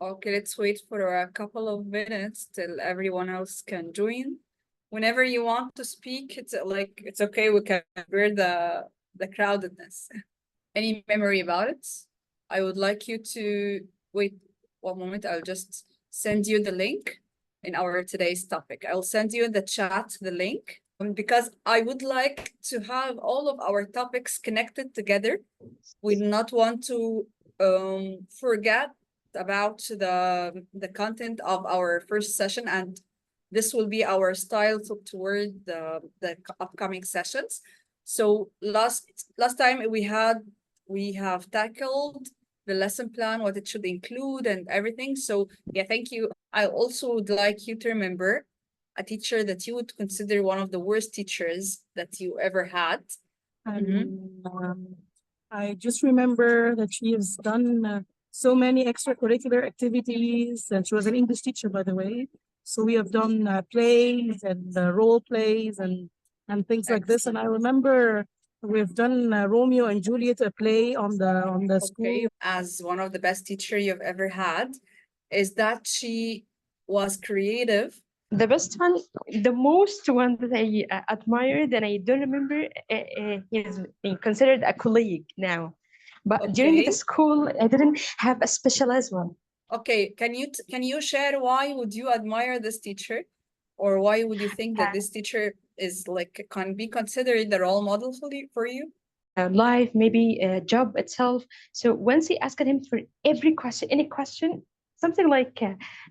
Okay, let's wait for a couple of minutes till everyone else can join. Whenever you want to speak, it's okay. We can bear the crowdedness. Any memory about it? I would like you to wait one moment. I'll just send you the link in our today's topic. I'll send you in the chat the link because I would like to have all of our topics connected together. We do not want to forget about the content of our first session, and this will be our style toward the upcoming sessions. So last time we have tackled the lesson plan, what it should include and everything. So yeah, thank you. I also would like you to remember a teacher that you would consider one of the worst teachers that you ever had. And I just remember that she has done so many extracurricular activities, and she was an English teacher, by the way. So we have done plays and role plays and things like this. And I remember we've done Romeo and Juliet, a play on the school. As one of the best teacher you've ever had, is that she was creative. The best one, the most one that I admired, and I don't remember, he's considered a colleague now. But during the Okay. school, I didn't have a specialized one. Okay, can you share why would you admire this teacher, or why would you think that this teacher is like can be considered the role model for you? Life, maybe job itself. So once he asked him for every question, any question, something like,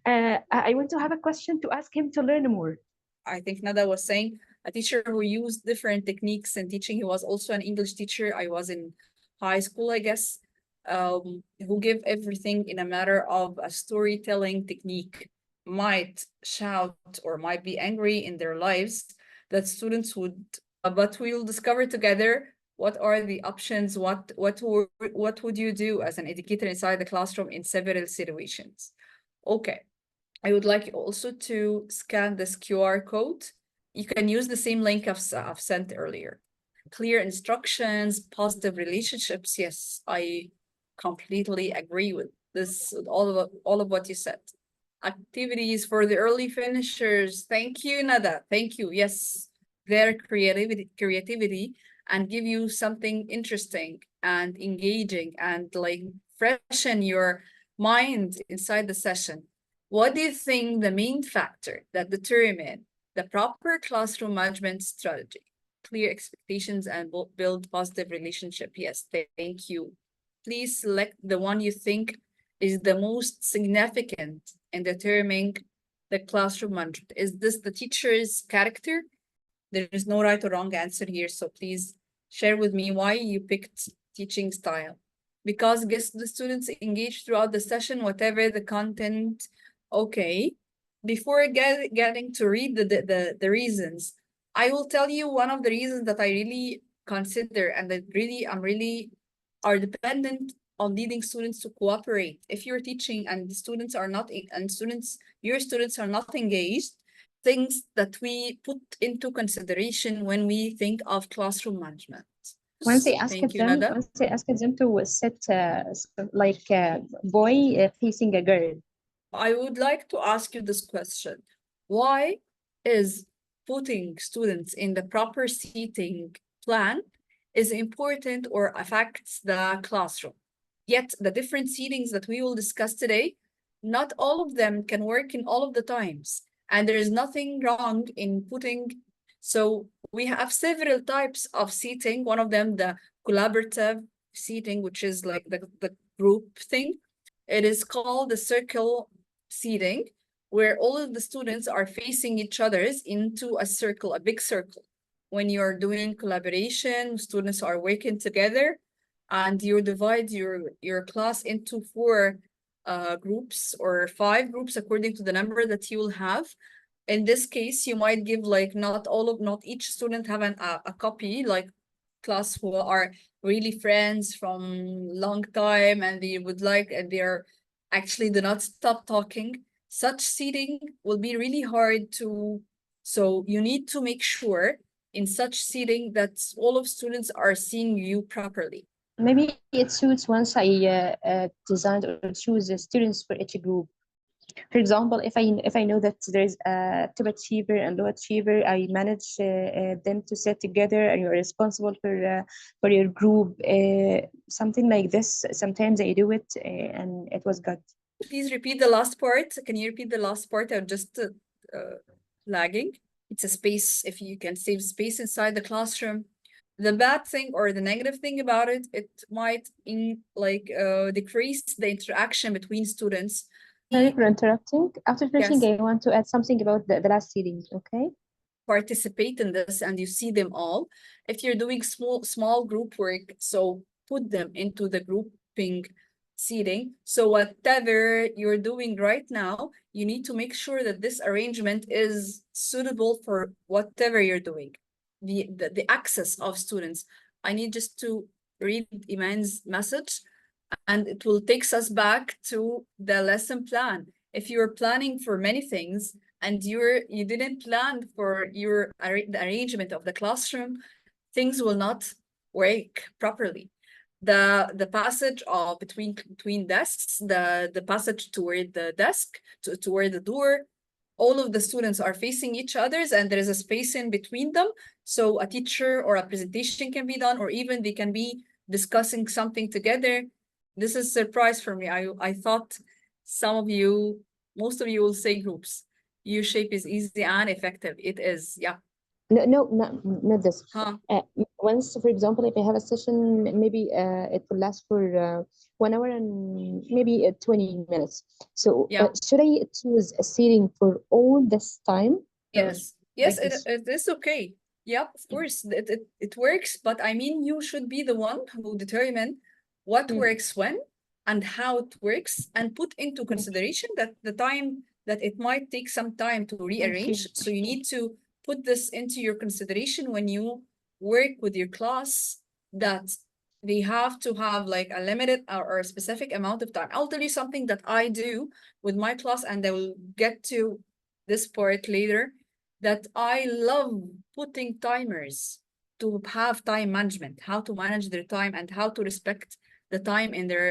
I want to have a question to ask him to learn more. I think Nada was saying a teacher who used different techniques in teaching. He was also an English teacher. I was in high school, I guess, who give everything in a matter of a storytelling technique, might shout or might be angry in their lives that students would, but we'll discover together what are the options, what would you do as an educator inside the classroom in several situations. Okay. I would like you also to scan this QR code. You can use the same link I've sent earlier. Clear instructions, positive relationships. Yes, I completely agree with this, with all of what you said. Activities for the early finishers. Thank you, Nada. Thank you. Yes, their creativity and give you something interesting and engaging and like freshen your mind inside the session. What do you think the main factor that determine the proper classroom management strategy? Clear expectations and build positive relationship. Yes, thank you. Please select the one you think is the most significant in determining the classroom management. Is this the teacher's character? There is no right or wrong answer here, so please share with me why you picked teaching style. Because the students engage throughout the session, whatever the content. Okay, before getting to read the reasons, I will tell you one of the reasons that I really consider and that I'm really are dependent on leading students to cooperate. If you're teaching and the students are not your students are not engaged, things that we put into consideration when we think of classroom management. Thank you, Nada. Once I asked them to sit like a boy facing a girl. I would like to ask you this question. Why is putting students in the proper seating plan is important or affects the classroom? Yet the different seatings that we will discuss today, not all of them can work in all of the times. And there is nothing wrong in putting, so we have several types of seating. One of them, the collaborative seating, which is like the group thing. It is called the circle seating, where all of the students are facing each other's into a circle, a big circle. When you're doing collaboration, students are working together, and you divide your class into 4 groups or 5 groups according to the number that you will have. In this case, you might give like not each student have a copy, like class who are really friends from long time and they would like and they're actually do not stop talking. Such seating will be really hard to, so you need to make sure in such seating that all of students are seeing you properly. Maybe it suits once I designed or choose the students for each group. For example, if I know that there's a top achiever and low achiever, I manage them to sit together, and you're responsible for your group. Something like this. Sometimes I do it, and it was good. Please repeat the last part. Can you repeat the last part? I'm just lagging. It's a space, if you can save space inside the classroom. The bad thing or the negative thing about it, it might decrease the interaction between students. Sorry for interrupting. After finishing, Yes, I want to add something about the last series. Okay. participate in this and you see them all. If you're doing small group work, so put them into the grouping seating. So whatever you're doing right now, you need to make sure that this arrangement is suitable for whatever you're doing. The access of students. I need just to read Iman's message, and it will takes us back to the lesson plan. If you're planning for many things and you didn't plan for the arrangement of the classroom, things will not work properly. The passage of between desks, the passage toward the desk, toward the door, all of the students are facing each others and there is a space in between them, so a teacher or a presentation can be done, or even they can be discussing something together. This is a surprise for me. I thought most of you will say groups. U shape is easy and effective. It is, yeah. No, no, not this. Huh. Once, for example, if I have a session, maybe it will last for 1 hour and maybe 20 minutes. So Yeah. should I choose a seating for all this time? Yes. Like Yes, this? it is okay. Yeah, of course, it works, but I mean, you should be the one who determine what Mm, works when and how it works, and put into consideration that the time that it might take some time to okay. rearrange. So you need to put this into your consideration when you work with your class, that they have to have like a limited or a specific amount of time. I'll tell you something that I do with my class, and I will get to this part later, that I love putting timers to have time management, how to manage their time and how to respect the time in their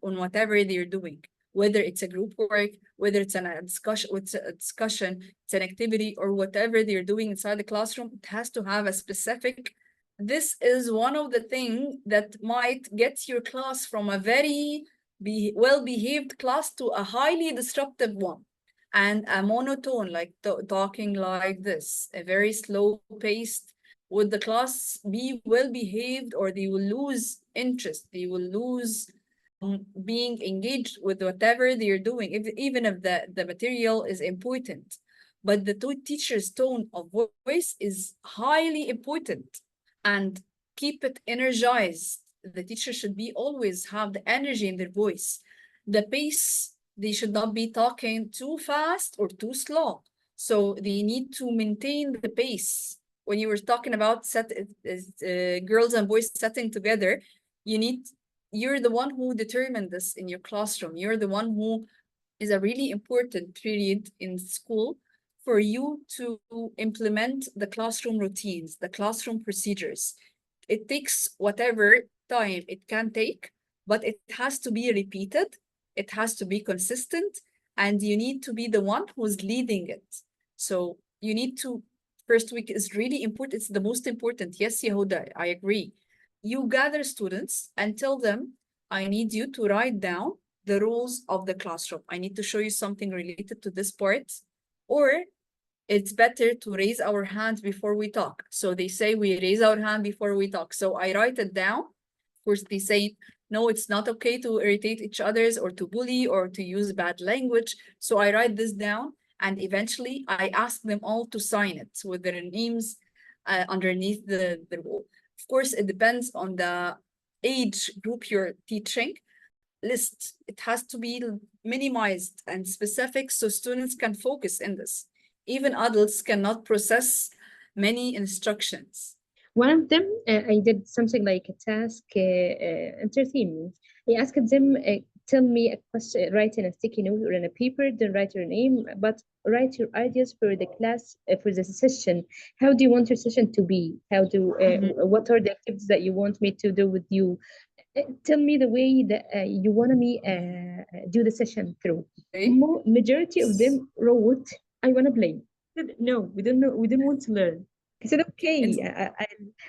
on whatever they're doing, whether it's a group work, whether it's a discussion, it's an activity, or whatever they're doing inside the classroom. It has to have a specific. This is one of the things that might get your class from a very well-behaved class to a highly disruptive one, and a monotone, like talking like this, a very slow paced. Would the class be well behaved, or they will lose interest? They will lose being engaged with whatever they're doing, even if the material is important. But the teacher's tone of voice is highly important, and keep it energized. The teacher should be always have the energy in their voice. The pace, they should not be talking too fast or too slow. So they need to maintain the pace. When you were talking about girls and boys sitting together, you need you're the one who determined this in your classroom. You're the one who is a really important period in school for you to implement the classroom routines, the classroom procedures. It takes whatever time it can take, but it has to be repeated, it has to be consistent, and you need to be the one who's leading it. So you need to, first week is really important. It's the most important. Yes, Yehuda, I agree. You gather students and tell them, I need you to write down the rules of the classroom. I need to show you something related to this part, or it's better to raise our hands before we talk. So they say we raise our hand before we talk. So I write it down. Of course, they say, no, it's not okay to irritate each others or to bully or to use bad language. So I write this down, and eventually I ask them all to sign it with their names underneath the rule. Of course, it depends on the age group you're teaching. List, it has to be minimized and specific so students can focus in this. Even adults cannot process many instructions. One of them, I did something like a task entertainment. I asked them, tell me a question, write in a sticky note or in a paper, don't write your name, but write your ideas for the class, for the session. How do you want your session to be? What are the activities that you want me to do with you? Tell me the way that you want me do the session through. Okay. Majority of them wrote, I want to play. I said, no, we don't know. We don't want to learn. I said, okay,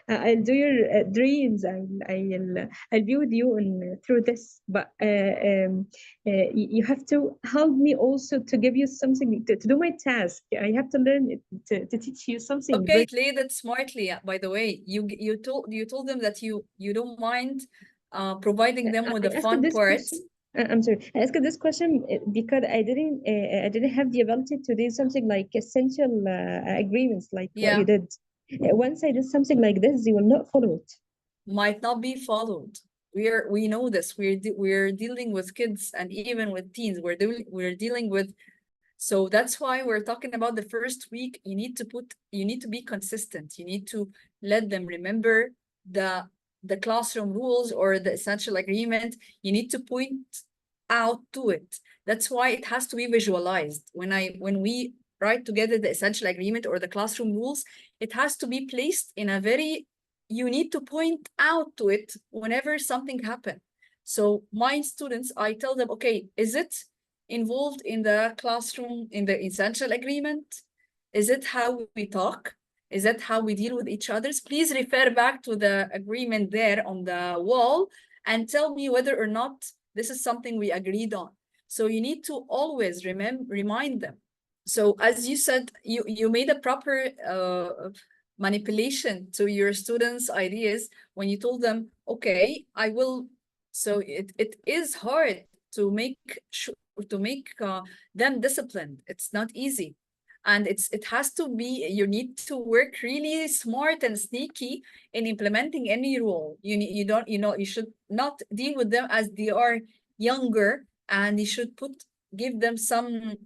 And I'll do your dreams. I'll be with you through this. But you have to help me also to give you something to do my task. I have to learn it, to teach you something. okay, played it smartly. By the way, you told them that you don't mind providing them with I the asked fun this part. question. I'm sorry. I asked this question because I didn't have the ability to do something like essential agreements like what Yeah, you did. Once I did something like this, they will not follow it. might not be followed. We know this. We're dealing with kids and even with teens. We're dealing with. So that's why we're talking about the first week. You need to be consistent. You need to let them remember the classroom rules or the essential agreement. You need to point out to it. That's why it has to be visualized. When we write together the essential agreement or the classroom rules, it has to be placed in a very, you need to point out to it whenever something happens. So my students, I tell them, okay, is it involved in the classroom, in the essential agreement? Is it how we talk? Is that how we deal with each others? Please refer back to the agreement there on the wall and tell me whether or not this is something we agreed on. So you need to always remind them. So as you said, you made a proper manipulation to your students' ideas when you told them, okay, I will. So it is hard to make them disciplined. It's not easy, and it has to be, you need to work really smart and sneaky in implementing any rule. You don't, you should not deal with them as they are younger, and you should give them some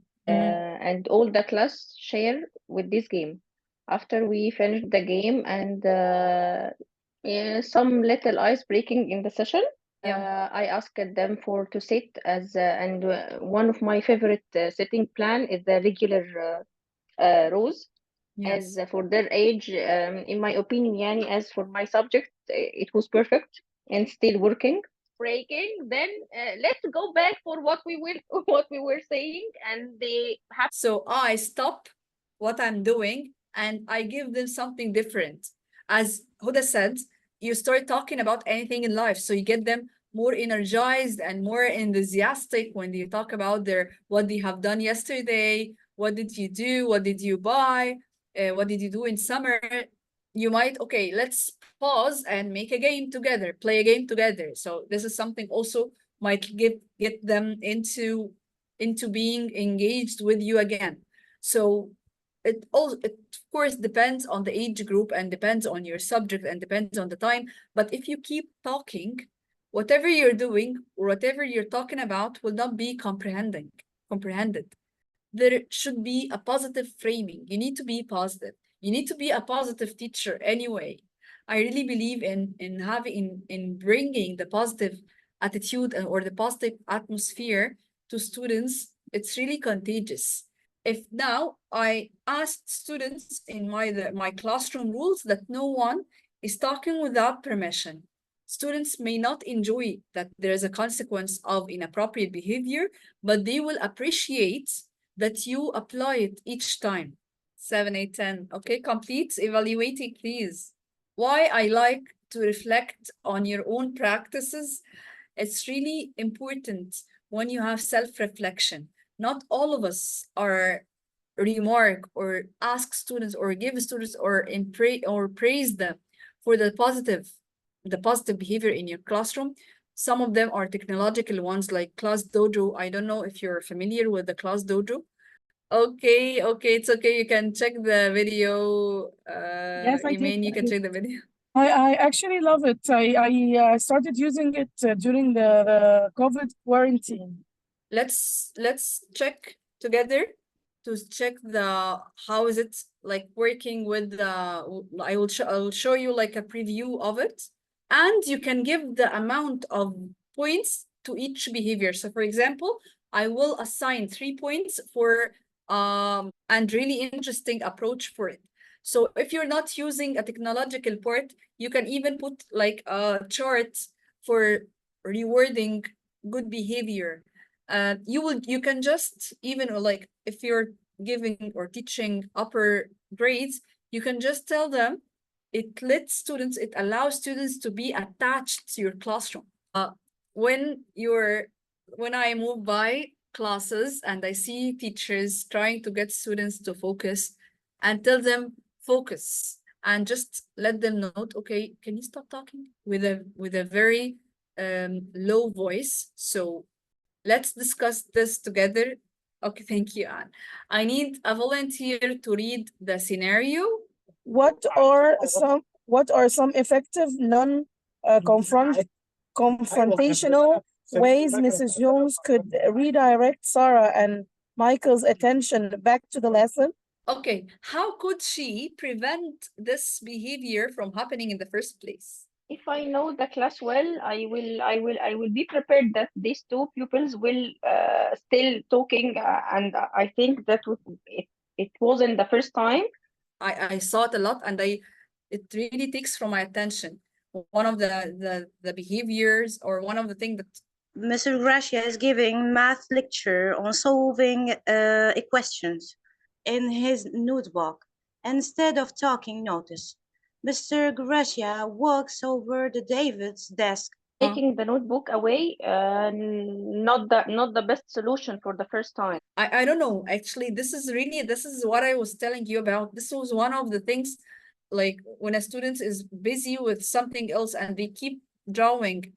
And all the class share with this game. After we finish the game and yeah, some little ice breaking in the session, I asked them for to sit as and one of my favorite sitting plan is the regular rows. As yes. for their age, in my opinion, yani, as for my subject, it was perfect and still working. Breaking. Then let's go back for what we were what we were saying, and they have. So I stop what I'm doing and I give them something different. As Huda said, you start talking about anything in life. So you get them more energized and more enthusiastic when you talk about what they have done yesterday. What did you do? What did you buy? What did you do in summer? You might, okay, let's pause and make a game together, play a game together. So this is something also might get them into being engaged with you again. So it of course depends on the age group and depends on your subject and depends on the time. But if you keep talking, whatever you're doing or whatever you're talking about will not be comprehended. There should be a positive framing. You need to be positive. You need to be a positive teacher anyway. I really believe in having in bringing the positive attitude or the positive atmosphere to students. It's really contagious. If now I asked students in my classroom rules that no one is talking without permission, students may not enjoy that there is a consequence of inappropriate behavior, but they will appreciate that you apply it each time. 7, 8, 10. Okay, complete evaluating, please. Why I like to reflect on your own practices. It's really important when you have self-reflection. Not all of us are remark or ask students or give students or praise them for the positive behavior in your classroom. Some of them are technological ones like Class Dojo. I don't know if you're familiar with the Class Dojo. Okay, okay, it's okay. You can check the video. Yes, I did. Iman, you can check the video. I actually love it. I started using it during the COVID quarantine. Let's check together to check how is it like working with the. I will show you like a preview of it, and you can give the amount of points to each behavior. So for example, I will assign 3 points for and really interesting approach for it. So if you're not using a technological part, you can even put like a chart for rewarding good behavior. You can just even like if you're giving or teaching upper grades, you can just tell them it allows students to be attached to your classroom. When I move by classes and I see teachers trying to get students to focus and tell them focus and just let them note, okay, can you stop talking with a very low voice? So let's discuss this together. Okay, thank you, Anne. I need a volunteer to read the scenario. What are some effective confrontational ways Mrs. Jones could redirect Sarah and Michael's attention back to the lesson? Okay, how could she prevent this behavior from happening in the first place? If I know the class well, I will be prepared that these two pupils will still talking, and I think that it wasn't the first time. I saw it a lot, and it really takes from my attention. One of the behaviors, or one of the things that Mr. Gracia is giving math lecture on solving equations in his notebook. Instead of talking notice, Mr. Gracia walks over to David's desk. Taking the notebook away, not the best solution for the first time. I don't know. Actually, this is what I was telling you about. This was one of the things, like when a student is busy with something else and they keep drawing.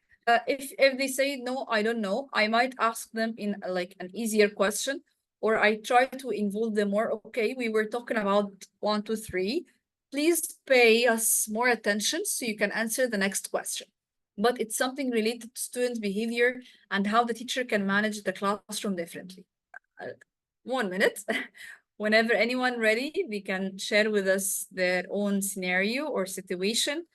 If they say no, I don't know, I might ask them in like an easier question, or I try to involve them more. Okay, we were talking about 1, 2, 3. Please pay us more attention so you can answer the next question. But it's something related to student behavior and how the teacher can manage the classroom differently. 1 minute. Whenever anyone ready, they can share with us their own scenario or situation.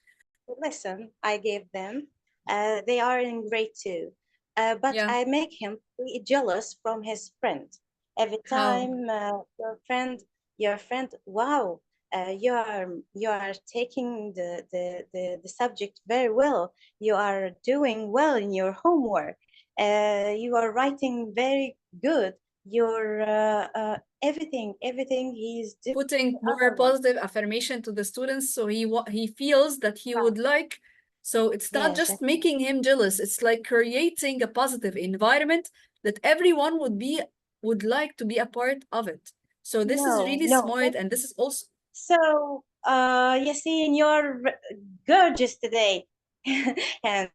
Listen, I gave them. They are in grade 2. But Yeah. I make him really jealous from his friend. Every How? time your friend, wow, you are taking the subject very well. You are doing well in your homework. You are writing very good. Your everything he's doing. Putting more positive affirmation to the students, so he feels that he would like. So it's not Yes, just making him jealous. It's like creating a positive environment that everyone would like to be a part of it. So this is really smart, and this is also. So, Yassine, you're gorgeous today. And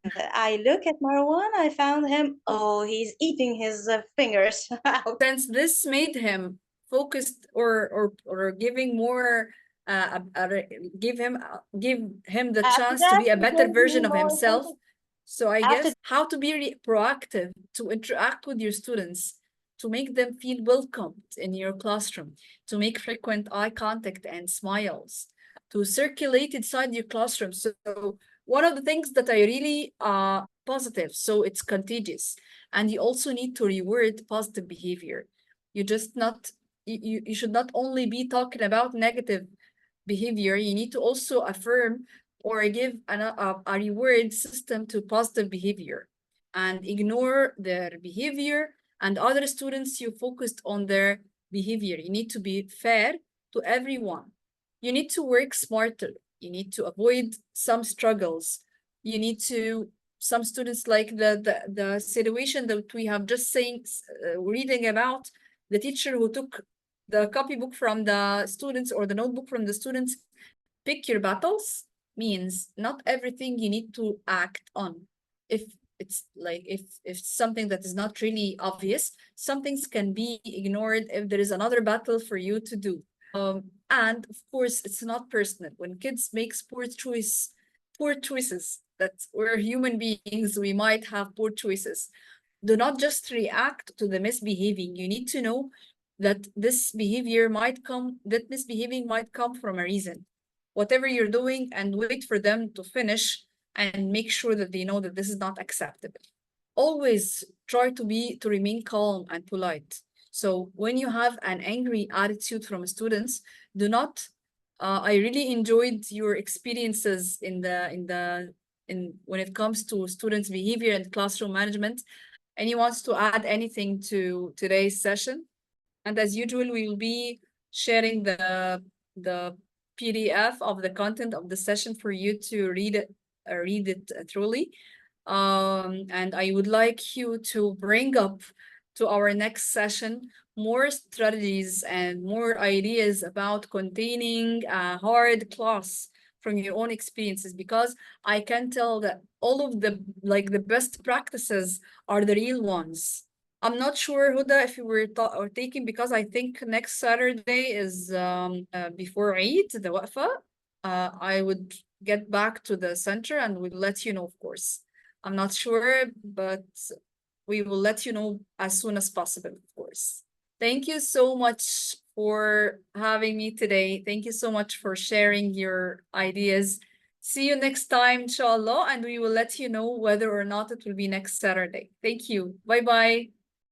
I look at Marwan, I found him, oh, he's eating his fingers out. Since this made him focused or giving more give him the After chance to that, be a he better gave me version of more himself. attention. So I After guess how to be proactive, to interact with your students, to make them feel welcomed in your classroom, to make frequent eye contact and smiles, to circulate inside your classroom. So one of the things that I really positive, so it's contagious. And you also need to reward positive behavior. You just not you should not only be talking about negative behavior, you need to also affirm or give a reward system to positive behavior, and ignore their behavior and other students. You focused on their behavior. You need to be fair to everyone. You need to work smarter. You need to avoid some struggles. You need to, some students, like the situation that we have just reading about, the teacher who took the copybook from the students or the notebook from the students. Pick your battles means not everything you need to act on. If it's like if something that is not really obvious, some things can be ignored if there is another battle for you to do. And of course, it's not personal. When kids make poor choices, that we're human beings, we might have poor choices. Do not just react to the misbehaving. You need to know that misbehaving might come from a reason. Whatever you're doing, and wait for them to finish and make sure that they know that this is not acceptable. always try to remain calm and polite. So when you have an angry attitude from students, do not. I really enjoyed your experiences in when it comes to students' behavior and classroom management. Anyone wants to add anything to today's session? And as usual, we will be sharing the PDF of the content of the session for you to read it thoroughly. And I would like you to bring up to our next session more strategies and more ideas about containing a hard class from your own experiences, because I can tell that all of the best practices are the real ones. I'm not sure, Huda, if you were or taking, because I think next Saturday is before Eid, the Waqfa. I would get back to the center and we'll let you know, of course. I'm not sure, but we will let you know as soon as possible, of course. Thank you so much for having me today. Thank you so much for sharing your ideas. See you next time, inshallah, and we will let you know whether or not it will be next Saturday. Thank you. Bye-bye.